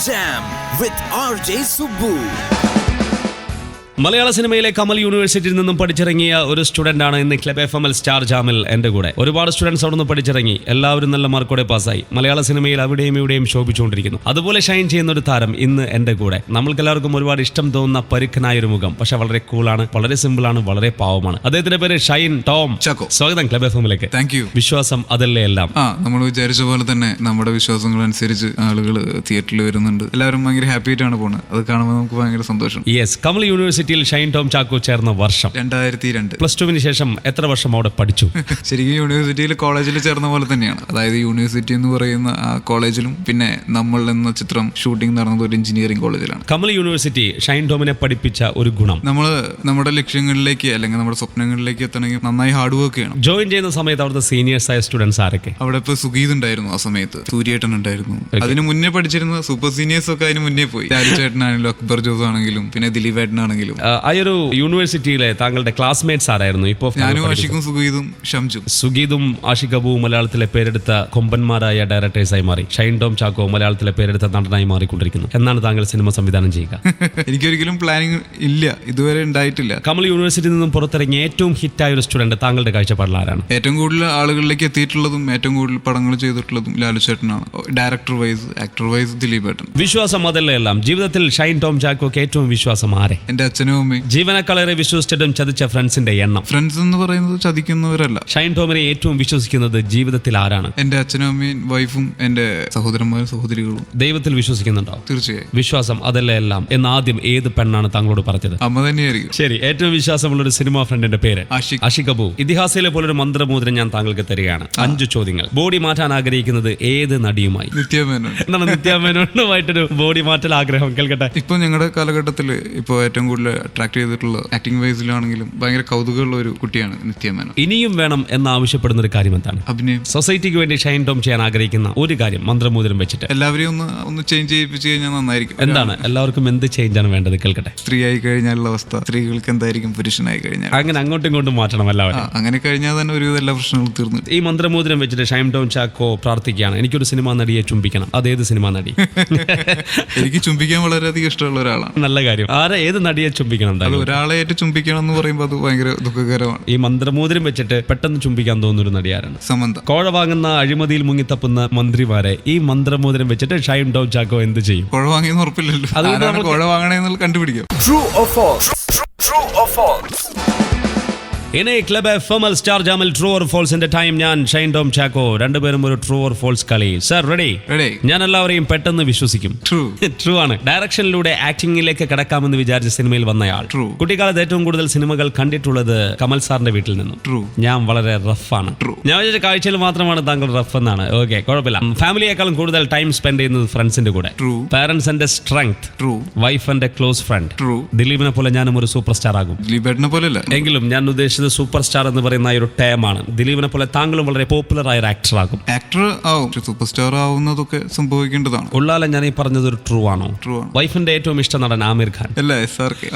Jam with RJ Subbu. മലയാള സിനിമയിലെ കമൽ യൂണിവേഴ്സിറ്റിയിൽ നിന്നും പഠിച്ചിറങ്ങിയ ഒരു സ്റ്റുഡന്റ് ആണ് ഇന്ന് ക്ലബ് FM സ്റ്റാർ ജാമിൽ എന്റെ കൂടെ. ഒരുപാട് സ്റ്റുഡൻസ് അവിടെ നിന്ന് പഠിച്ചിറങ്ങി, എല്ലാവരും നല്ല മാർക്കോടെ പാസ്സായി. മലയാള സിനിമയിൽ അവിടെയും ഇവിടെയും ശോഭിച്ചുകൊണ്ടിരിക്കുന്നു. അതുപോലെ ഷൈൻ ചെയ്യുന്ന ഒരു താരം ഇന്ന് എന്റെ കൂടെ. നമ്മൾക്ക് എല്ലാവർക്കും ഒരുപാട് ഇഷ്ടം തോന്നുന്ന പരുക്കനായ ഒരു മുഖം, പക്ഷെ വളരെ കൂളാണ്, വളരെ സിമ്പിൾ ആണ്, വളരെ പാവമാണ്. അദ്ദേഹത്തിന്റെ പേര് ഷൈൻ ടോം ചാക്കോ. സ്വാഗതം ക്ലബ് FM. Thank you. വിശ്വാസം അതല്ലേ എല്ലാം. നമ്മൾ വിചാരിച്ച പോലെ തന്നെ നമ്മുടെ വിശ്വാസങ്ങൾ അനുസരിച്ച് ആളുകൾ തിയേറ്ററിൽ വരുന്നുണ്ട്. എല്ലാവരും ഭയങ്കര ഹാപ്പി ആയിട്ടാണ് പോകുന്നത്. അത് കാണുമ്പോൾ നമുക്ക് ഭയങ്കര സന്തോഷം. യെസ്, കമൽ യൂണിവേഴ്സിറ്റിയിൽ ഷൈൻ ടോം ചാക്കോ ചേർന്ന വർഷം 2002. +2 ശേഷം എത്ര വർഷം അവിടെ പഠിച്ചു? ശരിക്കും യൂണിവേഴ്സിറ്റിയിൽ കോളേജിൽ ചേർന്ന പോലെ തന്നെയാണ്. അതായത് യൂണിവേഴ്സിറ്റി എന്ന് പറയുന്ന ആ കോളേജിലും പിന്നെ നമ്മൾ എന്ന ചിത്രം ഷൂട്ടിംഗ് നടന്നത് ഒരു എഞ്ചിനീയറിംഗ് കോളേജിലാണ്. കമൽ യൂണിവേഴ്സിറ്റി ഷൈൻ ടോമിനെ പഠിപ്പിച്ച ഒരു ഗുണം, നമ്മൾ നമ്മുടെ ലക്ഷ്യങ്ങളിലേക്ക് അല്ലെങ്കിൽ നമ്മുടെ സ്വപ്നങ്ങളിലേക്ക് എത്തണമെങ്കിൽ നന്നായി ഹാർഡ് വർക്ക് ചെയ്യണം. ജോയിൻ ചെയ്യുന്ന സമയത്ത് അവിടുത്തെ സീനിയേഴ്സ് ആയ സ്റ്റുഡൻസ് ആരൊക്കെ? അവിടെ ഇപ്പോൾ സുഗീത് ഉണ്ടായിരുന്നു, ആ സമയത്ത് സൂര്യേട്ടൻ ഉണ്ടായിരുന്നു. അതിന് മുന്നേ പഠിച്ചിരുന്ന സൂപ്പർ സീനിയേഴ്സ് ഒക്കെ അതിന് മുന്നേ പോയി. ചേട്ടനാണെങ്കിലും അക്ബർ ജോസ് ആണെങ്കിലും പിന്നെ ദിലീപ് ഏട്ടനാണെങ്കിലും. ആ ഒരു യൂണിവേഴ്സിറ്റിയിലെ താങ്കളുടെ ക്ലാസ്മേറ്റ്സ് ആരായിരുന്നു? ഇപ്പോ ഞാനും ആഷിഖും സുഗീതും ഷംജും. സുഗീതും ആഷിഖ് അബുവും മലയാളത്തിലെ പേരെടുത്ത കൊമ്പന്മാരായ ഡയറക്ടേഴ്സായി മാറി. ഷൈൻ ടോം ചാക്കോ മലയാളത്തിലെ പേരെടുത്ത നടനായി മാറിക്കൊണ്ടിരിക്കുന്നു. എന്നാണ് താങ്കൾ സിനിമ സംവിധാനം ചെയ്യുക? എനിക്കൊരിക്കലും പ്ലാനിങ് ഇല്ല, ഇതുവരെ ഉണ്ടായിട്ടില്ല. കമൽ യൂണിവേഴ്സിറ്റിയിൽ നിന്നും പുറത്തിറങ്ങിയ ഏറ്റവും ഹിറ്റായ ഒരു സ്റ്റുഡന്റ് താങ്കളുടെ കാഴ്ചപ്പാടിൽ ആരാണ്? ഏറ്റവും കൂടുതൽ ആളുകളിലേക്ക് എത്തിയിട്ടുള്ളതും ഏറ്റവും കൂടുതൽ പടങ്ങൾ ചെയ്തിട്ടുള്ളതും ലാലു ചേട്ടനാണ്. Director wise, actor wise Dileep ഏട്ടൻ. വിശ്വാസം അതല്ലേ എല്ലാം. ജീവിതത്തിൽ ഷൈൻ ടോം ചാക്കോക്ക് ഏറ്റവും വിശ്വാസം ആരെ? എന്റെ അച്ഛനും അമ്മയും. ജീവനക്കാളേറെ വിശ്വസിച്ചിട്ടും ചതിച്ച ഫ്രണ്ട്സിന്റെ എണ്ണം. ഫ്രണ്ട്സ് എന്ന് പറയുന്നത് ചതിക്കുന്നവരല്ല. ഷൈൻ ടോമിനെ ഏറ്റവും വിശ്വസിക്കുന്നത് ജീവിതത്തിൽ ആരാണ്? എന്റെ അച്ഛനും അമ്മയും, വൈഫും, എന്റെ സഹോദരന്മാരും സഹോദരികളും. ദൈവത്തിൽ വിശ്വസിക്കുന്നുണ്ടോ? തീർച്ചയായും. വിശ്വാസം അതല്ലേ എല്ലാം എന്ന് ആദ്യം ഏത് പെണ്ണാണ് താങ്കളോട് പറഞ്ഞത്? അമ്മ തന്നെയായിരിക്കും. ശരി, ഏറ്റവും വിശ്വാസമുള്ള ഒരു സിനിമാ ഫ്രണ്ടിന്റെ പേര്? ആഷിഖ് അബു. ഇതിഹാസയിലെ പോലൊരു മന്ത്രമോതിരം ഞാൻ താങ്കൾക്ക് തരികയാണ്. 5 ചോദ്യങ്ങൾ. ബോഡി മാറ്റാൻ ആഗ്രഹിക്കുന്നത് ഏത് നടിയുമായി? നിത്യമേനോൻ. എന്താണ് നിത്യമേനോനുമായിട്ടൊരു ബോഡി മാറ്റൽ ആഗ്രഹം? കേൾക്കട്ടെ. ഇപ്പൊ ഞങ്ങളുടെ കാലഘട്ടത്തിൽ ഇപ്പൊ ഏറ്റവും കൂടുതൽ അട്രാക്ട് ചെയ്തിട്ടുള്ള ആക്ടിംഗ് വൈസിലാണെങ്കിലും ഭയങ്കര കൗതുകമുള്ള ഒരു കുട്ടിയാണ് നിത്യമേനോൻ. ഇനിയും വേണം എന്ന് ആവശ്യപ്പെടുന്ന ഒരു കാര്യം എന്താണ്? അഭിനയം. സൊസൈറ്റിക്ക് വേണ്ടി ഷൈൻ ടോം ചെയ്യാൻ ആഗ്രഹിക്കുന്ന ഒരു കാര്യം മന്ത്രമോതിരം വെച്ചിട്ട്. എല്ലാവരെയും ഒന്ന് ചേഞ്ച് ചെയ്യിപ്പിച്ചു കഴിഞ്ഞാൽ നന്നായിരിക്കും. എന്താണ്? എല്ലാവർക്കും എന്ത് ചേഞ്ച് ആണ് വേണ്ടത്? കേൾക്കട്ടെ. സ്ത്രീ ആയി കഴിഞ്ഞാലുള്ള അവസ്ഥ, സ്ത്രീകൾക്ക് എന്തായിരിക്കും പുരുഷനായി കഴിഞ്ഞാൽ. അങ്ങനെ അങ്ങോട്ടും ഇങ്ങോട്ടും മാറ്റണം എല്ലാവരും. അങ്ങനെ കഴിഞ്ഞാൽ തന്നെ ഒരുവിധ എല്ലാ പ്രശ്നങ്ങളും തീർന്നു. ഈ മന്ത്രമോതിരം വെച്ചിട്ട് ഷൈൻ ടോം ചാക്കോ പ്രാർത്ഥിക്കുകയാണ്, എനിക്കൊരു സിനിമാ നടിയെ ചുംബിക്കണം. അതേത് സിനിമാ നടി? എനിക്ക് ചുംബിക്കാൻ വളരെയധികം ഇഷ്ടമുള്ള ഒരാളാണ്. നല്ല കാര്യം. ഏത് നടിയെ ചുംബിക്കണം? ഒരാളെ ആയിട്ട് ചുംബിക്കണം എന്ന് പറയുമ്പോൾ അത് ഭയങ്കര ദുഃഖകരമാണ്. ഈ മന്ത്രമോതിരം വെച്ചിട്ട് പെട്ടെന്ന് ചുംബിക്കാൻ തോന്നുന്ന ഒരു നടിയാരാണ്? സമന്ത. കോഴ വാങ്ങുന്ന അഴിമതിയിൽ മുങ്ങിത്തപ്പുന്ന മന്ത്രിമാരെ ഈ മന്ത്രമോതിരം വെച്ചിട്ട് ഷൈൻ ടോം ചാക്കോ എന്ത് ചെയ്യും? കോഴ വാങ്ങിയെന്ന് ഉറപ്പില്ലല്ലോ. അതുകൊണ്ട് കോഴ വാങ്ങണേന്ന് കണ്ടുപിടിക്കാം. True or false? True or false? ഇനി ക്ലബ് FM സ്റ്റാർ ജാമിൽ ട്രൂ ഓർ ഫോൾസിന്റെ ടൈം. ഞാൻ ഷൈൻ ടോം ചാക്കോ, രണ്ടുപേരും ഒരു ട്രൂ ഓർ ഫോൾസ് കളി. Sir ready? ഞാൻ എല്ലാവരെയും പെട്ടെന്ന് വിശ്വസിക്കും. ട്രൂ ആണ്. ഡയറക്ഷനിലൂടെ ആക്ടിംഗിലേക്ക് കടക്കാമെന്ന് വിചാരിച്ച സിനിമയിൽ വന്നയാൾ. കുട്ടിക്കാലത്ത് ഏറ്റവും കൂടുതൽ സിനിമകൾ കണ്ടിട്ടുള്ളത് കമൽ സാറിന്റെ വീട്ടിൽ നിന്നും. ഞാൻ വളരെ റഫാണ്. ഞാൻ വിചാരിച്ച കാഴ്ചയിൽ മാത്രമാണ് താങ്കൾ റഫ് എന്നാണ്. ഓക്കെ, കുഴപ്പമില്ല. ഫാമിലിയേക്കാളും കൂടുതൽ ടൈം സ്പെൻഡ് ചെയ്യുന്നത് ഫ്രണ്ട്സിന്റെ കൂടെ. പാരന്റ്സ് എന്റെ സ്ട്രെങ്ത്, വൈഫ് എന്റെ ക്ലോസ് ഫ്രണ്ട്. ദിലീപിനെ പോലെ ഞാനും ഒരു സൂപ്പർ സ്റ്റാർ ആകും. എങ്കിലും ഞാൻ ഉദ്ദേശിച്ചത് സൂപ്പർ സ്റ്റാർ എന്ന് പറയുന്ന ഒരു ടേമാണ്. ദിലീപിനെ പോലെ താങ്കളും വളരെ പോപ്പുലർ ആയ ഒരു ആക്ടർ ആകും. Super star ആവുന്നതൊക്കെ സംഭവിക്കേണ്ടതാണ്. ഉള്ളാലെ ഞാൻ ഈ പറഞ്ഞത് ഒരു ട്രൂ ആണോ? വൈഫിന്റെ ഏറ്റവും ഇഷ്ട നടൻ ആമിർ ഖാൻ.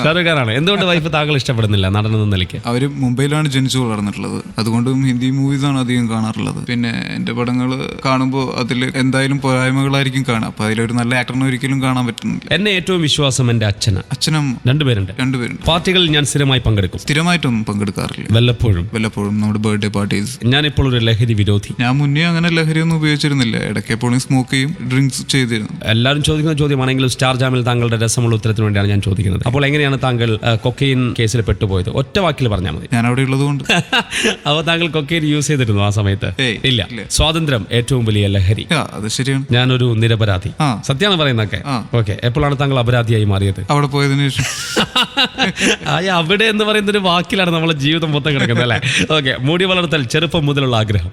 ഷാരൂഖ് ഖാനാണ്. എന്തുകൊണ്ട് വൈഫ് താങ്കൾ ഇഷ്ടപ്പെടുന്നില്ല നടനെന്ന നിലയ്ക്ക്? അവര് മുംബൈയിലാണ് ജനിച്ചു വളർന്നിട്ടുള്ളത്, അതുകൊണ്ടും ഹിന്ദി മൂവീസ് ആണ് അധികം കാണാറുള്ളത്. പിന്നെ എന്റെ പടങ്ങൾ കാണുമ്പോൾ അതിൽ എന്തായാലും പോരായ്മകളായിരിക്കും കാണാം. അപ്പൊ അതിലൊരു നല്ല ആക്ടറിനെ ഒരിക്കലും കാണാൻ പറ്റുന്നില്ല. എന്നെ ഏറ്റവും വിശ്വാസം എന്റെ അച്ഛനും. രണ്ടുപേരുണ്ട്. പാർട്ടികളിൽ ഞാൻ സ്ഥിരമായി പങ്കെടുക്കും. സ്ഥിരമായിട്ടൊന്നും പങ്കെടുക്കാറില്ല, വല്ലപ്പോഴും നമ്മുടെ ബർത്ത്ഡേ പാർട്ടീസ്. ഞാനിപ്പോൾ ഒരു ലഹരി വിരോധി. ഞാൻ മുന്നേ അങ്ങനെ ലഹരി ഒന്നും ഉപയോഗിച്ചിരുന്നില്ല. ഇടയ്ക്ക് എപ്പോഴും സ്മോക്ക് ചെയ്യും, ഡ്രിങ്ക്സ് ചെയ്തിരുന്നു. എല്ലാവരും ചോദിക്കുന്ന ചോദ്യമാണെങ്കിലും സ്റ്റാർ ജാമിൽ താങ്കളുടെ രസമുള്ള ഉത്തരത്തിന് വേണ്ടിയാണ് ഞാൻ ചോദിക്കുന്നത്. അപ്പോൾ എങ്ങനെയാണ് താങ്കൾ കൊക്കെയിൻ കേസിൽ പെട്ടുപോയത്? ഒറ്റ വാക്കിൽ പറഞ്ഞാൽ മതി. ഞാൻ അവിടെ ഉള്ളതുകൊണ്ട്. അപ്പോൾ താങ്കൾ കൊക്കെയിൻ യൂസ് ചെയ്തിരുന്നു ആ സമയത്ത്? ഇല്ല. സ്വാതന്ത്ര്യം ഏറ്റവും വലിയ ലഹരി. അത് ശരിയാണ്. ഞാനൊരു നിരപരാധി. സത്യമാണ് പറയുന്നതൊക്കെ. ഓക്കെ, എപ്പോഴാണ് താങ്കൾ അപരാധിയായി മാറിയത്? അവിടെ പോയതിനു ശേഷം. അവിടെ എന്ന് പറയുന്ന ഒരു വാക്കിലാണ് നമ്മളെ ജീവിതം മൊത്തം കിടക്കുന്നത് അല്ലേ? ഓക്കെ, മുടി വളർത്തൽ ചെറുപ്പം മുതലുള്ള ആഗ്രഹം.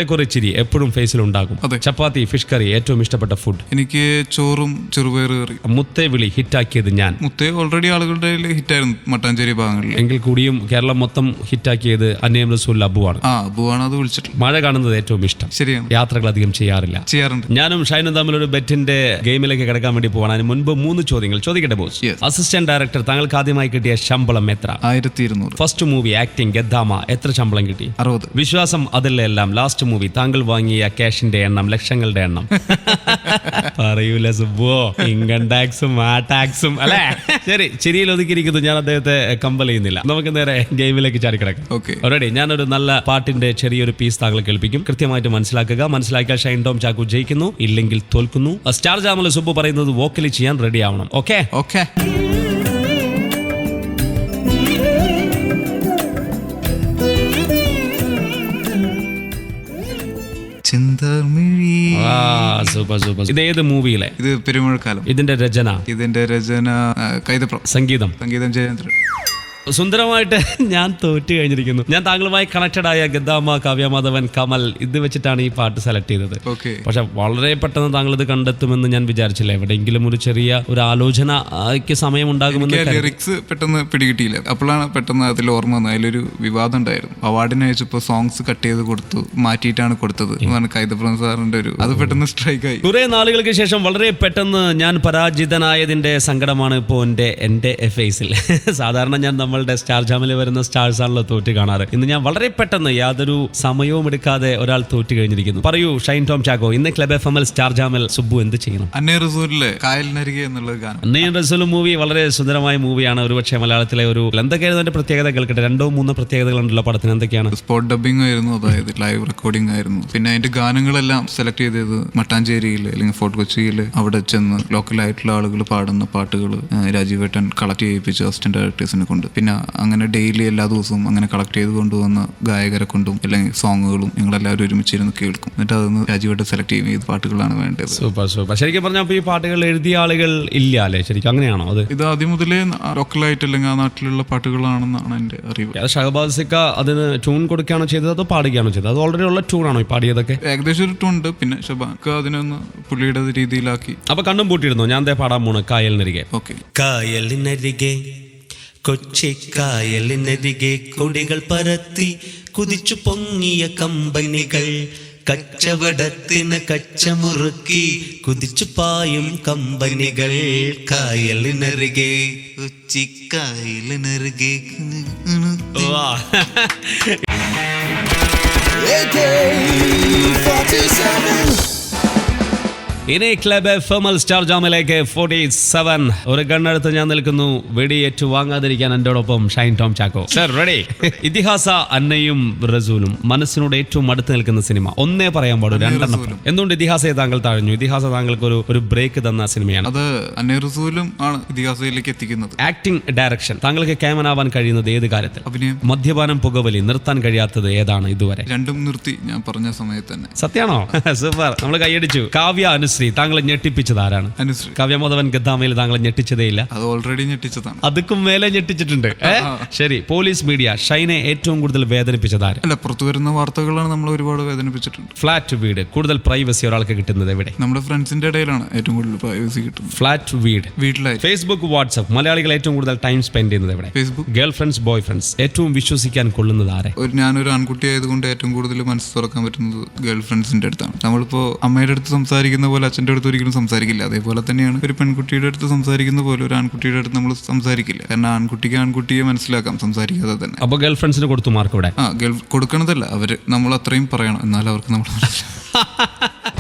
കുറെ ചിരി എപ്പോഴും ഫേസിൽ ഉണ്ടാകും. ചപ്പാത്തി, ഫിഷ് കറി ഏറ്റവും ഇഷ്ടപ്പെട്ട ഫുഡ്? എനിക്ക് ചോറും ചെറുപയർ കറി. മുത്തേ വിളി ഹിറ്റാക്കിയത് ഞാൻ? മുത്തേ ഓൾറെഡി ആളുകളുടെ ഹിറ്റായിരുന്നു മട്ടാഞ്ചേരി ഭാഗങ്ങളിൽ. എങ്കിൽ കൂടിയും കേരളം മൊത്തം ഹിറ്റാക്കിയത് അന്നേം റസൂൽ അബുവാണ്. അബുവാണ് അത് വിളിച്ചിട്ട്. മഴ കാണുന്നത് ഏറ്റവും ഇഷ്ടം. ശരിയാണ്. യാത്രകൾ അധികം ചെയ്യാറുണ്ട്. ഞാനും ഷൈനും തമ്മിൽ ഒരു ബെറ്റിന്റെ ഗെയിമിലേക്ക് കിടക്കാൻ വേണ്ടി പോവാണ്. അതിന് മുൻപ് 3 ചോദ്യങ്ങൾ ചോദിക്കട്ടെ ബോസ്. അസിസ്റ്റന്റ് ഡയറക്ടർ താങ്കൾക്ക് ആദ്യമായി കിട്ടിയ ശമ്പളം എത്ര? 1200. First movie act acting Gaddama എത്ര ശമ്പളം കിട്ടി? 60. വിശ്വാസം അതല്ലേ എല്ലാം. ലാസ്റ്റ് മൂവി താങ്കൾ വാങ്ങിയ ക്യാഷിന്റെ എണ്ണം, ലക്ഷങ്ങളുടെ എണ്ണം. പറയൂല സുബോ, ഇൻകം ടാക്സും ആ ടാക്സും അല്ലെ. ശരി, ചിരിയിൽ ഒതുക്കിയിരിക്കുന്നു. ഞാൻ അദ്ദേഹത്തെ കമ്പൽ ചെയ്യുന്നില്ല. നമുക്ക് നേരെ ഗെയിമിലേക്ക് ചാടിക്കിടക്കാം. ഓൾറെഡി ഞാനൊരു നല്ല പാട്ടിന്റെ ചെറിയൊരു പീസ് താങ്കളെ കേൾപ്പിക്കും. കൃത്യമായിട്ട് മനസ്സിലാക്കുക. മനസ്സിലാക്കിയാൽ ഷൈൻ ടോം ചാക്കോ ജയിക്കുന്നു, ഇല്ലെങ്കിൽ തോൽക്കുന്നു. സ്റ്റാർ ജാമിൽ സുബു പറയുന്നത് വോക്കലി ചെയ്യാൻ റെഡി ആവണം. Okay okay. Super super. ഇത് ഏത് മൂവിയിലെ? ഇത് പെരുമഴക്കാലം. ഇതിന്റെ രചന കൈതപ്രം. സംഗീതം ജയചന്ദ്രൻ. സുന്ദരമായിട്ട് ഞാൻ തോറ്റു കഴിഞ്ഞിരിക്കുന്നു. ഞാൻ താങ്കളുമായി കണക്റ്റഡ് ആയ ഗദ്ദാമ, കാവ്യമാധവൻ, കമൽ ഇത് വെച്ചിട്ടാണ് ഈ പാട്ട് സെലക്ട് ചെയ്തത്. പക്ഷെ വളരെ പെട്ടെന്ന് താങ്കൾ ഇത് കണ്ടെത്തുമെന്ന് ഞാൻ വിചാരിച്ചില്ല. എവിടെയെങ്കിലും ഒരു ചെറിയ ഒരു ആലോചനയ്ക്ക് സമയം ഉണ്ടാകുമെന്ന്. ലിറിക്സ് പെട്ടെന്ന് പിടികിട്ടിയില്ല. അപ്പോഴാണ് പെട്ടെന്ന് അതിൽ ഓർമ്മ വന്നത്. അതിലൊരു വിവാദം ഉണ്ടായിരുന്നു. അവാർഡിന് അയച്ചപ്പോ സോങ്സ് കട്ട് ചെയ്ത് കൊടുത്തു, മാറ്റിയിട്ടാണ് കൊടുത്തത് എന്നാണ് കൈതപ്രം സാറിന്റെ ഒരു. അത് പെട്ടെന്ന് സ്ട്രൈക്ക് ആയി. കുറെ നാളുകൾക്ക് ശേഷം വളരെ പെട്ടെന്ന് ഞാൻ പരാജിതനായതിന്റെ സങ്കടമാണ് ഇപ്പോൾ എന്റെ ഫേസിൽ. സാധാരണ ഞാൻ നമ്മളുടെ സ്റ്റാർ ജാമിൽ വരുന്ന സ്റ്റാർസ് ആണല്ലോ തോറ്റ് കാണാറ്. ഇന്ന് ഞാൻ വളരെ പെട്ടെന്ന് യാതൊരു സമയവും എടുക്കാതെ ഒരാൾ തോറ്റ് കഴിഞ്ഞിരിക്കുന്നു. പറയൂ ഷൈൻ ടോം ചാക്കോ, ഇന്ന് ക്ലബ് FM സ്റ്റാർ ജാമിൽ സുബു എന്ത് ചെയ്യണം? അന്നേ റസൂലിലെ കായലിനരികെ എന്നുള്ള ഗാനം. അന്നേ റസൂൽ മൂവി വളരെ സുന്ദരമായ മൂവിയാണ്. ഒരുപക്ഷെ മലയാളത്തിലെ ഒരു എന്തൊക്കെയായിരുന്നു അതിന്റെ പ്രത്യേകത കേൾക്കട്ടെ. 2-3 പ്രത്യേകതകളുണ്ടല്ലോ പടത്തിന്. എന്തൊക്കെയാണ്? സ്പോട്ട് ഡബിംഗ് ആയിരുന്നു, അതായത് ലൈവ് റെക്കോർഡിംഗ് ആയിരുന്നു. പിന്നെ അതിന്റെ ഗാനങ്ങളെല്ലാം സെലക്ട് ചെയ്തത് മട്ടാഞ്ചേരിയിൽ അല്ലെങ്കിൽ ഫോർട്ട് കൊച്ചിയിൽ അവിടെ ചെന്ന് ലോക്കലായിട്ടുള്ള ആളുകൾ പാടുന്ന പാട്ടുകൾ രാജീവേട്ടൻ കളക്ട് ചെയ്യിപ്പിച്ച് അസിസ്റ്റന്റ് ഡയറക്ടേഴ്സിനെ കൊണ്ട്. പിന്നെ അങ്ങനെ ഡെയിലി എല്ലാ ദിവസവും അങ്ങനെ കളക്ട് ചെയ്ത് കൊണ്ടുവന്ന ഗായകരെ കൊണ്ടും അല്ലെങ്കിൽ സോങ്ങുകളും ഞങ്ങളെല്ലാവരും ഒരുമിച്ചിരുന്ന് കേൾക്കും. എന്നിട്ട് അതൊന്ന് രാജീവേട്ടൻ സെലക്ട് ചെയ്യും ഏത് പാട്ടുകളാണ് വേണ്ടത്. Super super. ശരിക്കും പറഞ്ഞാൽ ഈ പാട്ടുകൾ എഴുതിയ ആളുകൾ ഇല്ല അല്ലേ? ശരിക്കും അങ്ങനെയാണോ? അത് ഇത് ആദ്യം മുതലേ ലോക്കലായിട്ട് അല്ലെങ്കിൽ ആ നാട്ടിലുള്ള പാട്ടുകളാണെന്നാണ് എന്റെ അറിവ്. ഷഹബാസിക്ക അതിന് ട്യൂൺ കൊടുക്കുകയാണോ ചെയ്തത് അതോ പാടുകയാണോ ചെയ്തത്? അത് ഓൾറെഡി ഉള്ള ട്യൂണാണോ ഈ പാടിയതൊക്കെ? ഏകദേശം ഒരു ട്യൂൺ ഉണ്ട്. പിന്നെ ഷബാക്ക അതിനൊന്ന് പുള്ളിയുടെ രീതിയിലാക്കി. അപ്പൊ കണ്ടും പൂട്ടിയിരുന്നു. ഞാൻ പാടാൻ പോണ് കായലിനരികെ. ഓക്കെ. കായലിനരികെ കൊച്ചിക്കായലിനരികെ കൊടികൾ പരത്തി കുതിച്ചു പൊങ്ങിയ കമ്പനികൾ, കച്ചവടത്തിന് കച്ചമുറുക്കി കുതിച്ചു പായും കമ്പനികൾ. കായലിനരികെ കൊച്ചിക്കായലിനരികെ. ഇനി ക്ലബ് FM സ്റ്റാർ ജാമിലേക്ക് 47. ഒരു ഗണ്ണെടുത്ത് ഞാൻ നിൽക്കുന്നു. വെടിയേറ്റു വാങ്ങാതിരിക്കാൻ എന്നോടൊപ്പം ഷൈൻ ടോം ചാക്കോ. Sir ready? ഇതിഹാസ അന്നയും റസൂലും മനസ്സിനോട് ഏറ്റവും അടുത്ത് നിൽക്കുന്ന സിനിമ ഒന്നേ പറയാൻ പാടും, 2 എണ്ണം. എന്തുകൊണ്ട് ഇതിഹാസയെ താങ്കൾ താഴ്ന്നു? ഇതിഹാസ താങ്കൾക്ക് ഒരു ബ്രേക്ക് തന്ന സിനിമയാണ്. അത് അന്നേ റസൂലും ആണ് ഇതിഹാസയിലേക്ക് എത്തിക്കുന്നത്. Acting, direction. താങ്കൾക്ക് ക്യാമനാവാൻ കഴിയുന്നത് ഏത് കാര്യത്തിൽ? അഭിനയം. മദ്യപാനം, പുകവലി നിർത്താൻ കഴിയാത്തത് ഏതാണ് ഇതുവരെ? രണ്ടും നിർത്തി ഞാൻ പറഞ്ഞ സമയത്ത് തന്നെ. സത്യാണോ? സൂപ്പർ, നമ്മൾ കൈയടിച്ചു. കാവ്യ, അനുശ്രീ താങ്കളെ ഞെട്ടിപ്പിച്ചത് ആരാണ്? കാവ്യമാധവൻ ഗദ്ദാമയിൽ താങ്കളെ ഞെട്ടിച്ചതേ ഇല്ല? അത് ഓൾറെഡി ഞെട്ടിച്ചതാണ്. അതുക്കും മേലെ ഞെട്ടിച്ചിട്ടുണ്ട്. ശരി, പോലീസ് മീഡിയ ഷൈനെ ഏറ്റവും കൂടുതൽ വേദനിപ്പിച്ചത് ആര്? അല്ല, പുറത്തു വരുന്ന വാർത്തകളാണ് നമ്മൾ ഒരുപാട് വേദനിപ്പിച്ചിട്ടുണ്ട്. ഫ്ലാറ്റ് വീട്, കൂടുതൽ പ്രൈവസി ഒരാൾക്ക് കിട്ടുന്നത് എവിടെ? നമ്മുടെ ഫ്രണ്ട്സിന്റെ ഇടയിലാണ് ഏറ്റവും കൂടുതൽ പ്രൈവസി കിട്ടുന്നത്. ഫ്ലാറ്റ് വീട്, വീട്ടിലായി. Facebook, WhatsApp. മലയാളികൾ ഏറ്റവും കൂടുതൽ ടൈം സ്പെൻഡ് ചെയ്യുന്നത് എവിടെ? Facebook. Girl friends, boy friends. ഏറ്റവും വിശ്വസിക്കാൻ കൊള്ളുന്നത് ആരെ? ഞാനൊരു ആൺകുട്ടി ആയതുകൊണ്ട് ഏറ്റവും കൂടുതൽ മനസ്സ് തുറക്കാൻ പറ്റുന്നത് ഗേൾ ഫ്രണ്ട്സിന്റെ അടുത്താണ്. നമ്മളിപ്പോ അമ്മയുടെ അടുത്ത് സംസാരിക്കുന്ന പോലെ അച്ഛൻ്റെ അടുത്ത് ഒരിക്കലും സംസാരിക്കില്ല. അതേപോലെ തന്നെയാണ് ഒരു പെൺകുട്ടിയുടെ അടുത്ത് സംസാരിക്കുന്ന പോലെ ഒരു ആൺകുട്ടിയുടെ അടുത്ത് നമ്മൾ സംസാരിക്കില്ല. കാരണം ആൺകുട്ടിക്ക് ആൺകുട്ടിയെ മനസ്സിലാക്കാം സംസാരിക്കാതെ തന്നെ. അപ്പൊ ഗേൾ ഫ്രണ്ട്സിന് കൊടുത്തു മാർക്ക് ഇവിടെ? കൊടുക്കണതല്ല, അവര് നമ്മൾ അത്രയും പറയണം, എന്നാൽ അവർക്ക് നമ്മൾ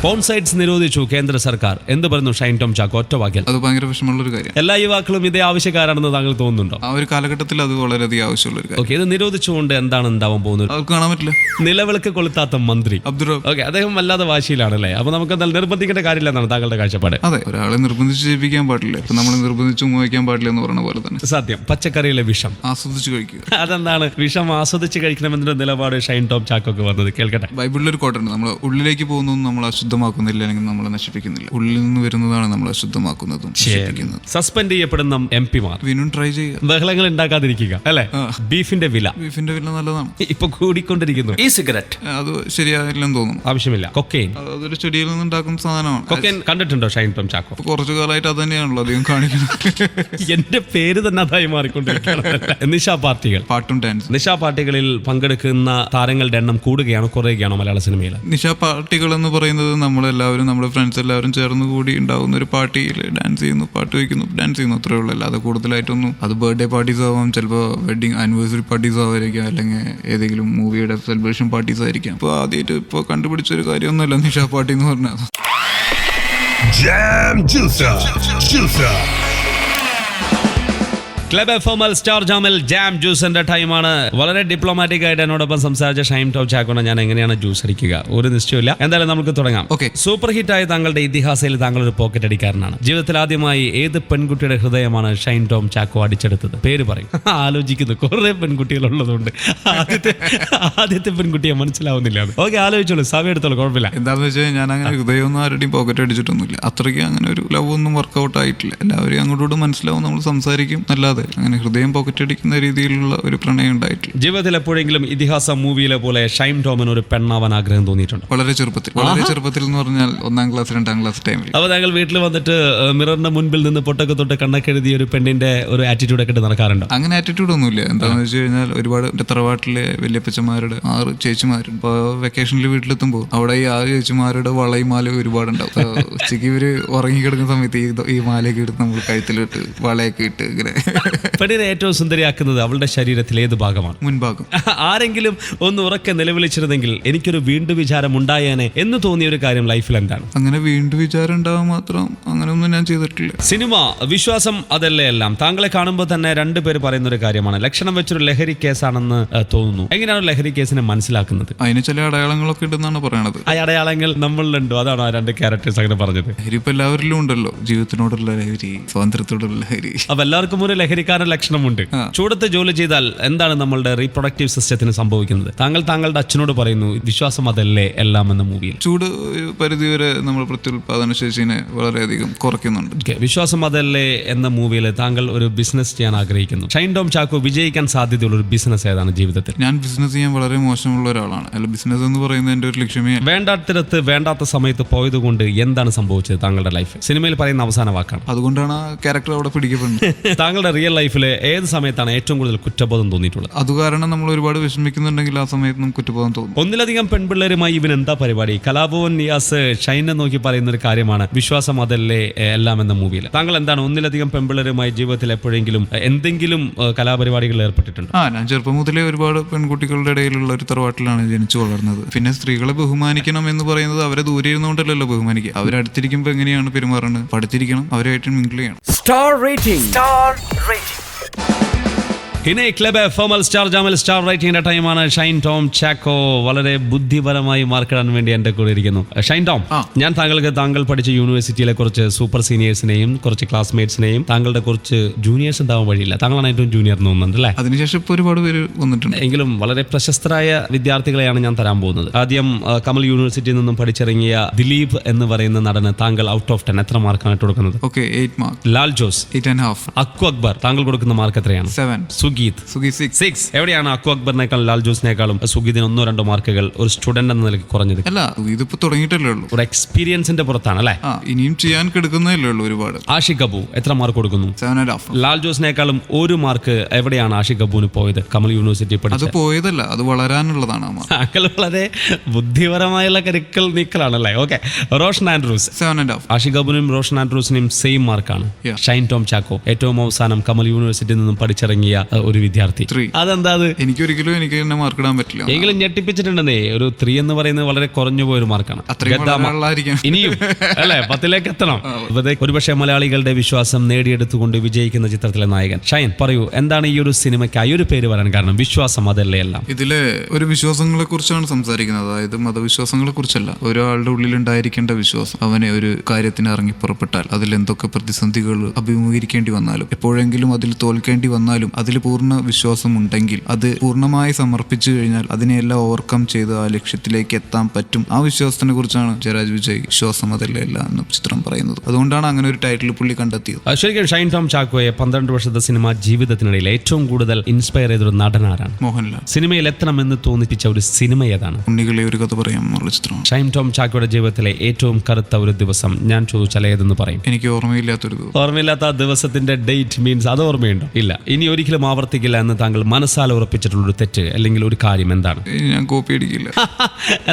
പോൺ സൈറ്റ്സ് നിരോധിച്ചു കേന്ദ്ര സർക്കാർ. എന്ത് പറയുന്നു ഷൈൻ ടോം ചാക്കോ ഒറ്റ വാക്കിൽ? അത് ഭയങ്കര വിഷമമുള്ള ഒരു കാര്യം. എല്ലാ യുവാക്കളും ഇതേ ആവശ്യക്കാരാണെന്ന് താങ്കൾ തോന്നുന്നുണ്ടോ? ആ ഒരു കാലഘട്ടത്തിൽ അത് വളരെയധികം ആവശ്യമുള്ള ഒരു കാര്യം. ഓക്കെ, ഇത് നിരോധിച്ചുകൊണ്ട് എന്താണ് ഉണ്ടാവാൻ പോകുന്നത്? അവർക്ക് കാണാൻ പറ്റില്ല. നിലവിളക്ക് കൊളുത്താത്ത മന്ത്രി അബ്ദുറഹ്മാൻ. ഓക്കെ, അദ്ദേഹം വല്ലാതെ വാശിയിലാണല്ലേ? അപ്പൊ നമുക്ക് നിർബന്ധിക്കേണ്ട കാര്യമില്ല എന്നാണ് താങ്കളുടെ കാഴ്ചപ്പാട്? അതെ, ഒരാളെ നിർബന്ധിച്ച് ചെയ്യിപ്പിക്കാൻ പാടില്ല. ഇപ്പൊ നമ്മൾ നിർബന്ധിച്ച് ഉപയോഗിക്കാൻ പാടില്ല എന്ന് പറയുന്ന പോലെ തന്നെ. സത്യം. പച്ചക്കറിയിലെ വിഷം ആസ്വദിച്ച് കഴിക്കുക. അതെന്താണ് വിഷം ആസ്വദിച്ച് കഴിക്കണമെന്നൊരു നിലപാട് ഷൈൻ ടോം ചാക്കോക്ക് വന്നത്? കേൾക്കട്ടെ. ബൈബിളിലൊരു കോട്ടുണ്ട്, നമ്മൾ ഉള്ളിലേക്ക് പോകുന്നതും നമ്മൾ അശുദ്ധമാക്കുന്നില്ല, അല്ലെങ്കിൽ നമ്മളെ നശിപ്പിക്കുന്നില്ല. ഉള്ളിൽ നിന്ന് വരുന്നതാണ് നമ്മൾ അശുദ്ധമാക്കുന്നതും നശിപ്പിക്കുന്നതും. സസ്പെൻഡ് ചെയ്യപ്പെടുന്ന MP-മാർ വീണ്ടും ട്രൈ ചെയ്യുക. ബഹളങ്ങൾ ഉണ്ടാക്കാതിരിക്കുക അല്ലെ? ബീഫിന്റെ വില നല്ലതാണ്, ഇപ്പൊ കൂടിക്കൊണ്ടിരിക്കുന്നു. ഈ സിഗരറ്റ് അത് ശരിയായില്ലെന്ന് തോന്നുന്നു. ആവശ്യമില്ല. കൊക്കെയിൻ, അതൊരു ചെടിയിൽ നിന്ന് ഉണ്ടാക്കുന്ന സാധനമാണ്. കൊക്കെയിൻ കണ്ടിട്ടുണ്ടോ ഷൈൻ ടോം ചാക്കോ? കുറച്ചു കാലമായിട്ട് അത് തന്നെയാണല്ലോ അധികം കാണിക്കുന്നത്. എന്റെ പേര് തന്നെ അതായി മാറിക്കൊണ്ടിരിക്കുകയാണ്. നിശാ പാർട്ടികൾ, പാട്ടും ഡാൻസ്. നിശാ പാർട്ടികളിൽ പങ്കെടുക്കുന്ന താരങ്ങളുടെ എണ്ണം കൂടുകയാണോ കുറയുകയാണോ മലയാള സിനിമയിൽ? നിശാ പാർട്ടികൾ എന്ന് പറയുന്നത് നമ്മളെല്ലാവരും നമ്മുടെ ഫ്രണ്ട്സ് എല്ലാവരും ചേർന്ന് കൂടി ഉണ്ടാകുന്ന ഒരു പാർട്ടിയിൽ ഡാൻസ് ചെയ്യുന്നു, പാട്ട് വയ്ക്കുന്നു, ഡാൻസ് ചെയ്യുന്നു, അത്രേ ഉള്ളൂ. അല്ലാതെ കൂടുതലായിട്ടൊന്നും അത് ബർത്ത്ഡേ പാർട്ടീസ് ആവാം, ചിലപ്പോൾ വെഡിങ് ആനിവേഴ്സറി പാർട്ടീസ് ആവായിരിക്കാം, അല്ലെങ്കിൽ ഏതെങ്കിലും മൂവിയുടെ സെലിബ്രേഷൻ പാർട്ടീസ് ആയിരിക്കാം. ഇപ്പോൾ ആദ്യമായിട്ട് ഇപ്പോൾ കണ്ടുപിടിച്ചൊരു കാര്യമൊന്നുമല്ല നിഷ പാർട്ടി എന്ന് പറഞ്ഞാൽ. Jam Juicer. ക്ലബ് എഫ്എംഎൽ സ്റ്റാർ ജാമിൽ ജാം ജ്യൂസിന്റെ ടൈമാണ്. വളരെ ഡിപ്ലോമാറ്റിക് ആയിട്ട് എന്നോടൊപ്പം സംസാരിച്ച ഷൈൻ ടോം ചാക്കോനെ ഞാൻ എങ്ങനെയാണ് ജ്യൂസ് അടിക്കുക ഒരു നിശ്ചയമില്ല. എന്തായാലും നമുക്ക് തുടങ്ങാം. ഓക്കെ. സൂപ്പർ ഹിറ്റായ താങ്കളുടെ ഇതിഹാസയിൽ താങ്കൾ ഒരു പോക്കറ്റ് അടിക്കാരനാണ്. ജീവിതത്തിൽ ആദ്യമായി ഏത് പെൺകുട്ടിയുടെ ഹൃദയമാണ് ഷൈൻ ടോം ചാക്കോ അടിച്ചെടുത്തത്? പേര് പറയും. ആലോചിക്കുന്നു, കുറെ പെൺകുട്ടികൾ ഉള്ളതുകൊണ്ട് ആദ്യത്തെ പെൺകുട്ടിയെ മനസ്സിലാവുന്നില്ല. ഓക്കെ, ആലോചിച്ചോളൂ, സമയം എടുത്തോളൂ, കുഴപ്പമില്ല. എന്താണെന്ന് വെച്ചാൽ ഞാൻ അങ്ങനെ ഹൃദയമൊന്നും ആരുടെയും പോക്കറ്റ് അടിച്ചിട്ടൊന്നുമില്ല. അത്രയ്ക്ക് അങ്ങനെ ഒരു ലവ് ഒന്നും വർക്കൗട്ട് ആയിട്ടില്ല. എല്ലാവരും അങ്ങോട്ടും മനസ്സിലാവും, നമ്മൾ സംസാരിക്കും, അല്ലാതെ അങ്ങനെ ഹൃദയം പോക്കറ്റ് അടിക്കുന്ന രീതിയിലുള്ള ഒരു പ്രണയം ഉണ്ടായിട്ടില്ല. ജീവിതത്തിൽ എപ്പോഴെങ്കിലും ഇതിഹാസ മൂവിയിലെ പോലെ ഷൈൻ ടോമിന് ഒരു പെണ്ണാവാൻ ആഗ്രഹം തോന്നിയിട്ടുണ്ട്? വളരെ ചെറുപ്പത്തിൽ എന്ന് പറഞ്ഞാൽ 1ാം ക്ലാസ് 2ാം ക്ലാസ് ടൈമിൽ. അപ്പോൾ താങ്കൾ വീട്ടിൽ വന്നിട്ട് മിററിന്റെ മുൻപിൽ നിന്ന് പൊട്ടൊക്കെ തൊട്ട് കണ്ണൊക്കെ എഴുതിയ ഒരു പെണ്ണിന്റെ ഒരു ആറ്റിറ്റ്യൂഡ് ഒക്കെ നടക്കാറുണ്ടോ? അങ്ങനെ ആറ്റിറ്റ്യൂഡ് ഒന്നുമില്ല. എന്താണെന്ന് വെച്ച് കഴിഞ്ഞാൽ ഒരുപാട് തറവാട്ടിലെ വല്യപ്പച്ചന്മാരുടെ 6 ചേച്ചിമാരുണ്ട്. അപ്പോൾ വെക്കേഷനിൽ വീട്ടിലെത്തുമ്പോൾ അവിടെ ഈ 6 ചേച്ചിമാരുടെ വളയും മാലയും ഒരുപാടുണ്ടാവും. ഉച്ചയ്ക്ക് ഇവര് ഉറങ്ങിക്കിടക്കുന്ന സമയത്ത് ഈ മാലയൊക്കെ എടുത്ത് നമ്മൾ കഴുത്തിലിട്ട് വളയൊക്കെ ഇട്ട് ഇങ്ങനെ. പെണ്ണിനെ ഏറ്റവും സുന്ദരിയാക്കുന്നത് അവളുടെ ശരീരത്തിൽ ഏത് ഭാഗമാണ്? മുൻഭാഗം. ആരെങ്കിലും ഒന്ന് ഉറക്കെ നിലവിളിച്ചിരുന്നെങ്കിൽ എനിക്കൊരു വീണ്ടും വിചാരം ഉണ്ടായേനെ എന്ന് തോന്നിയ ഒരു കാര്യം ലൈഫിൽ എന്താണ്? അങ്ങനെ വീണ്ടും വിചാരം ഉണ്ടാവാൻ മാത്രം അങ്ങനെയൊന്നും ഞാൻ ചെയ്തിട്ടില്ല. സിനിമ, വിശ്വാസം, അതല്ലേ എല്ലാം. താങ്കളെ കാണുമ്പോൾ തന്നെ 2 പേര് പറയുന്ന ഒരു കാര്യമാണ്, ലക്ഷണം വെച്ചൊരു ലഹരി കേസാണെന്ന് തോന്നുന്നു. എങ്ങനെയാണ് ലഹരി കേസിനെ മനസ്സിലാക്കുന്നത്? അതിന് ചില അടയാളങ്ങളൊക്കെ ഉണ്ടെന്നാണ് പറയണത്. ആ അടയാളങ്ങൾ നമ്മളിലുണ്ടോ? അതാണോ ആ 2 ക്യാരക്ടേഴ്സ് അങ്ങനെ പറഞ്ഞത്? ലഹരി ഇപ്പൊ എല്ലാവരിലും ഉണ്ടല്ലോ, ജീവിതത്തിനോടുള്ള ലഹരി, സ്വാതന്ത്ര്യത്തോടുള്ള ലഹരി. അപ്പൊ എല്ലാവർക്കും ഒരു ലഹരിക്കാരൻ ലക്ഷണമുണ്ട്. ചൂടത്ത് ജോലി ചെയ്താൽ എന്താണ് നമ്മളുടെ റീപ്രൊഡക്റ്റീവ് സിസ്റ്റത്തിന് സംഭവിക്കുന്നത്? താങ്കളുടെ അച്ഛനോട് പറയുന്നു വിശ്വാസം അതല്ലേ എല്ലാം എന്ന മൂവിയിൽ. ചൂട് പരിധിവരെ നമ്മൾ പ്രത്യുൽപാദന ശേഷിനെ വളരെയധികം കുറയ്ക്കുന്നുണ്ട്. വിശ്വാസം അതല്ലേ എന്ന മൂവിയിൽ താങ്കൾ ഒരു ബിസിനസ് ചെയ്യാൻ ആഗ്രഹിക്കുന്നു. ഷൈൻ ടോം ചാക്കോ വിജയിക്കാൻ സാധ്യതയുള്ള ഒരു ബിസിനസ് ഏതാണ് ജീവിതത്തിൽ? ഞാൻ ബിസിനസ് ചെയ്യാൻ വളരെ മോശമുള്ള ഒരാളാണ്. അല്ല, ബിസിനസ് എന്ന് പറയുന്നത് എന്റെ ഒരു ലക്ഷ്യമേ. വേണ്ടാത്തിടത്ത് വേണ്ടാത്ത സമയത്ത് പോയത് കൊണ്ട് എന്താണ് സംഭവിച്ചത് താങ്കളുടെ ലൈഫ്? സിനിമയിൽ പറയുന്ന അവസാന വാക്കാണ്. അതുകൊണ്ടാണ് ആ ക്യാരക്ടർ അവിടെ പിടിക്കപ്പെടുന്നത്. താങ്കളുടെ റിയൽ ലൈഫിൽ ഏത് സമയത്താണ് ഏറ്റവും കൂടുതൽ കുറ്റബോധം തോന്നിയിട്ടുള്ളത്? അത് കാരണം നമ്മൾ ഒരുപാട് വിഷമിക്കുന്നുണ്ടെങ്കിൽ ആ സമയത്ത് നമുക്ക് കുറ്റബോധം തോന്നും. ഒന്നിലധികം പെൺപിള്ളേരുമായി ഇവൻ എന്താ പരിപാടി? കലാഭവൻ നിയാസ് ഷൈനെ നോക്കി പറയുന്ന ഒരു കാര്യമാണ് വിശ്വാസം അതല്ലേ എല്ലാം എന്ന മൂവിയിൽ. താങ്കൾ എന്താണ് ഒന്നിലധികം പെൺപിള്ളേരുമായി ജീവിതത്തിൽ എപ്പോഴെങ്കിലും എന്തെങ്കിലും കലാപരിപാടികളിൽ ഏർപ്പെട്ടിട്ടുണ്ട്? ഞാൻ ചെറുപ്പം മുതലേ ഒരുപാട് പെൺകുട്ടികളുടെ ഇടയിലുള്ള ഒരു തറവാട്ടിലാണ് ജനിച്ചു വളർന്നത്. പിന്നെ സ്ത്രീകളെ ബഹുമാനിക്കണം എന്ന് പറയുന്നത് അവരെ ദൂരെ ഇരുന്നുകൊണ്ടല്ലോ ബഹുമാനിക്കുക. അവരടുത്തിരിക്കുമ്പോൾ എങ്ങനെയാണ് പെരുമാറുന്നത്? പഠിച്ചിരിക്കണം, അവരായിട്ട് മിങ്കിൾ ചെയ്യണം. Star rating. ഇനി ക്ലബ് എഫ്എംഎൽ സ്റ്റാർ ജാമിൽ സ്റ്റാർ റൈറ്റിംഗിന്റെ ടൈമാണ്. ഷൈൻ ടോം ചാക്കോ വളരെ ബുദ്ധിപരമായി മാർക്കിടാൻ വേണ്ടി എന്റെ കൂടെ ഇരിക്കുന്നു. ഷൈൻ ടോം, ഞാൻ താങ്കൾ പഠിച്ച യൂണിവേഴ്സിറ്റിയിലെ കുറച്ച് സൂപ്പർ സീനിയേഴ്സിനെയും കുറച്ച് ക്ലാസ്മേറ്റ്സിനെയും താങ്കളുടെ കുറച്ച് ജൂനിയേഴ്സ് ഉണ്ടാവാൻ വഴിയില്ല. താങ്കളാണ് ഏറ്റവും ജൂനിയർ എന്ന് തോന്നുന്നുണ്ട് അല്ലേ? അതിനുശേഷം ഇപ്പോൾ ഒരുപാട് പേര് വന്നിട്ടുണ്ട്. എങ്കിലും വളരെ പ്രശസ്തരായ വിദ്യാർത്ഥികളെയാണ് ഞാൻ തരാൻ പോകുന്നത്. ആദ്യം കമൽ യൂണിവേഴ്സിറ്റിയിൽ നിന്നും പഠിച്ചിറങ്ങിയ ദിലീപ് എന്ന് പറയുന്ന നടന് താങ്കൾ ഔട്ട് ഓഫ് 10 എത്ര മാർക്കാണ് ഇട്ട് കൊടുക്കുന്നത്? 8 മാർക്ക്. ലാൽ ജോസ് 8.5. അക്കു അക്ബർ താങ്കൾ കൊടുക്കുന്ന മാർക്ക് എത്രയാണ്? 7. സുഗീത് 6. എവിടെയാണ് അക്കു അക്ബറിനേക്കാളും ലാൽ ജോസിനേക്കാളും സുഗീതിന് 1-2 മാർക്കുകൾ ഒരു സ്റ്റുഡന്റ് എന്ന നിലയ്ക്ക് കുറഞ്ഞത്? അല്ല, ഇതിപ്പോ തുടങ്ങിയിട്ടല്ലേ ഉള്ളൂ. ഒരു എക്സ്പീരിയൻസിന്റെ പുറത്താണ് അല്ലേ? ഇനിയും ചെയ്യാൻ കിടക്കുന്നതല്ലേ ഉള്ളൂ ഒരുപാട്. ആഷിഖ് അബു എത്ര മാർക്ക് കൊടുക്കുന്നു? 7.5. ലാൽ ജോസിനേക്കാളും 1 മാർക്ക് എവിടെയാണ് ആഷിഖ് അബുവിന് പോയത്? കമൽ യൂണിവേഴ്സിറ്റി അത് പോയതല്ല, അത് വളരാനുള്ളതാണ്. താങ്കൾ വളരെ ബുദ്ധിപരമായുള്ള കരുക്കൾ നീക്കലാണല്ലേ? ഓക്കെ. റോഷൻ ആൻഡ്രൂസ് 7.5. ആഷിഖ് അബുവിനും റോഷൻ ആൻഡ്രൂസിനും സെയിം മാർക്കാണ്. ഷൈൻ ടോം ചാക്കോ ഏറ്റവും അവസാനം കമൽ യൂണിവേഴ്സിറ്റിയിൽ നിന്നും പഠിച്ചിറങ്ങിയ ഒരു വിദ്യാർത്ഥി. 3. അതെന്താ? എനിക്കൊരിക്കലും എനിക്ക് തന്നെ മാർക്ക് ഇടാൻ പറ്റില്ല. എങ്കിലും ഞെട്ടിപ്പിച്ചിട്ടുണ്ടെന്നേ. ഒരു 3 എന്ന് പറയുന്നത് വളരെ കുറഞ്ഞു പോയൊരു മാർക്കാണ്. ഇനിയും അല്ലെ 10ലേക്ക് എത്തണം. ഒരുപക്ഷെ മലയാളികളുടെ വിശ്വാസം നേടിയെടുത്തുകൊണ്ട് വിജയിക്കുന്ന ചിത്രത്തിലെ നായകൻ. ഷൈൻ, പറയൂ, എന്താണ് ഈ ഒരു സിനിമയ്ക്കായി ഒരു പേര് വരാൻ കാരണം? വിശ്വാസം അതല്ലേ എല്ലാം. ഇതിലെ ഒരു വിശ്വാസങ്ങളെ കുറിച്ചാണ് സംസാരിക്കുന്നത്. അതായത് മതവിശ്വാസങ്ങളെ കുറിച്ചല്ല, ഒരാളുടെ ഉള്ളിൽ ഉണ്ടായിരിക്കേണ്ട വിശ്വാസം. അവനെ ഒരു കാര്യത്തിന് ഇറങ്ങി പുറപ്പെട്ടാൽ അതിൽ എന്തൊക്കെ പ്രതിസന്ധികൾ അഭിമുഖീകരിക്കേണ്ടി വന്നാലും എപ്പോഴെങ്കിലും അതിൽ തോൽക്കേണ്ടി വന്നാലും അതിൽ പൂർണ്ണ വിശ്വാസം ഉണ്ടെങ്കിൽ അത് പൂർണ്ണമായി സമർപ്പിച്ചു കഴിഞ്ഞാൽ അതിനെല്ലാം ഓവർകം ചെയ്ത് ആ ലക്ഷ്യത്തിലേക്ക് എത്താൻ പറ്റും. ആ വിശ്വാസത്തിനെ കുറിച്ചാണ് ജയരാജ് വിജയ് വിശ്വാസം അതല്ലേ എല്ലാം എന്ന ചിത്രം പറയുന്നത്. അതുകൊണ്ടാണ് അങ്ങനെ ഒരു ടൈറ്റിൽ പുള്ളി കണ്ടെത്തിയത്. ശരിക്കും ഷൈൻ ടോം ചാക്കോയെ 12 വർഷത്തെ സിനിമ ജീവിതത്തിനിടയിൽ ഏറ്റവും കൂടുതൽ ഇൻസ്പയർ ചെയ്തൊരു നടനാരാണ്? മോഹൻലാൽ. സിനിമയിൽ എത്തണമെന്ന് തോന്നിപ്പിച്ച ഒരു സിനിമ ഏതാണ്? ഉണ്ണികളെ ഒരു കഥ പറയാമെന്നുള്ള ചിത്രമാണ്. ഷൈൻ ടോം ചാക്കോയുടെ ജീവിതത്തിലെ ഏറ്റവും കറുത്ത ഒരു ദിവസം ഞാൻ ചോദിച്ചാൽ ഏതെന്ന് പറയും? എനിക്ക് ഓർമ്മയില്ലാത്തൊരു ദിവസം. ഓർമ്മയില്ലാത്ത ആ ദിവസത്തിന്റെ ഡേറ്റ് മീൻസ് അത് ഓർമ്മയുണ്ടോ? ഇല്ല. ഇനി ഒരിക്കലും ആവർത്തിക്കില്ല എന്ന് താങ്കൾ മനസ്സാൽ ഉറപ്പിച്ചിട്ടുള്ള ഒരു തെറ്റ് അല്ലെങ്കിൽ ഒരു കാര്യം എന്താണ്? ഞാൻ കോപ്പി അടിക്കില്ല.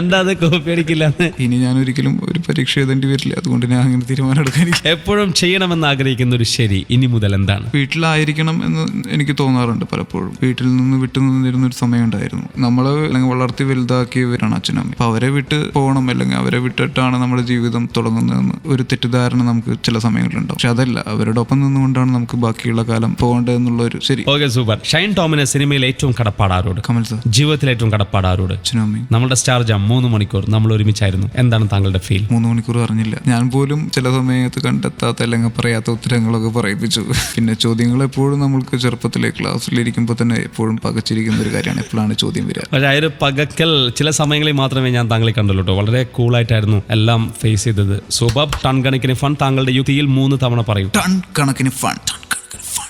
എന്താ അത് കോപ്പി അടിക്കില്ല എന്ന്? ഇനി ഞാൻ ഒരിക്കലും ഒരു പരീക്ഷ എഴുതേണ്ടി വരില്ല, അതുകൊണ്ട് ഞാൻ അങ്ങനെ തീരുമാനം എടുക്കാൻ. എപ്പോഴും ചെയ്യണമെന്ന് ആഗ്രഹിക്കുന്ന ഒരു ശരി ഇനി മുതൽ എന്താണ്? വീട്ടിലായിരിക്കണം എന്ന് എനിക്ക് തോന്നാറുണ്ട് പലപ്പോഴും. വീട്ടിൽ നിന്ന് വിട്ടു നിന്നിരുന്ന ഒരു സമയം ഉണ്ടായിരുന്നു. നമ്മള് അല്ലെങ്കിൽ വളർത്തി വലുതാക്കിയവരാണ് അച്ഛനമ്മ. അപ്പൊ അവരെ വിട്ട് പോകണം അല്ലെങ്കിൽ അവരെ വിട്ടിട്ടാണ് നമ്മുടെ ജീവിതം തുടങ്ങുന്നതെന്ന് ഒരു തെറ്റിദ്ധാരണ നമുക്ക് ചില സമയങ്ങളിലുണ്ടാവും. പക്ഷെ അതല്ല, അവരുടെ ഒപ്പം നിന്നുകൊണ്ടാണ് നമുക്ക് ബാക്കിയുള്ള കാലം പോകേണ്ടതെന്നുള്ള ഒരു ശരി. Okay, super. ഷൈൻ ടോമിന് സിനിമയിൽ ഏറ്റവും കടപ്പാടാരോട്? കമൽ സർ. ജീവിതത്തിൽ ഏറ്റവും കടപ്പാടാരോട്? അച്ഛനും അമ്മയും. നമ്മുടെ സ്റ്റാർ ജാം 3 മണിക്കൂർ നമ്മൾ ഒരുമിച്ചായിരുന്നു. എന്താണ് താങ്കളുടെ ഫീൽ? 3 മണിക്കൂർ അറിഞ്ഞില്ല. ഞാൻ പോലും ചില സമയത്ത് കണ്ടെത്താത്ത അല്ലെങ്കിൽ പറയാത്ത ഉത്തരങ്ങളൊക്കെ പറയിപ്പിച്ചു. പിന്നെ ചോദ്യങ്ങൾ എപ്പോഴും നമ്മൾക്ക് ചെറുപ്പത്തിലെ ക്ലാസ്സിലിരിക്കുമ്പോൾ തന്നെ എപ്പോഴും പകച്ചിരിക്കുന്ന ഒരു കാര്യമാണ്. എപ്പോഴാണ് ചോദ്യം വരിക? പക്ഷേ ആ ഒരു പകക്കൽ ചില സമയങ്ങളിൽ മാത്രമേ ഞാൻ താങ്കളെ കണ്ടുള്ളൂ കേട്ടോ. വളരെ കൂളായിട്ടായിരുന്നു എല്ലാം ഫേസ് ചെയ്തത്. സൂപ്പർ. ടൺ കണക്കിന് ഫൺ. താങ്കളുടെ യുക്തിയിൽ 3 തവണ പറയും. ടൺ കണക്കിന് ഫൺ.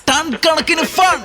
ടൺ കണക്കിന് ഫൺ.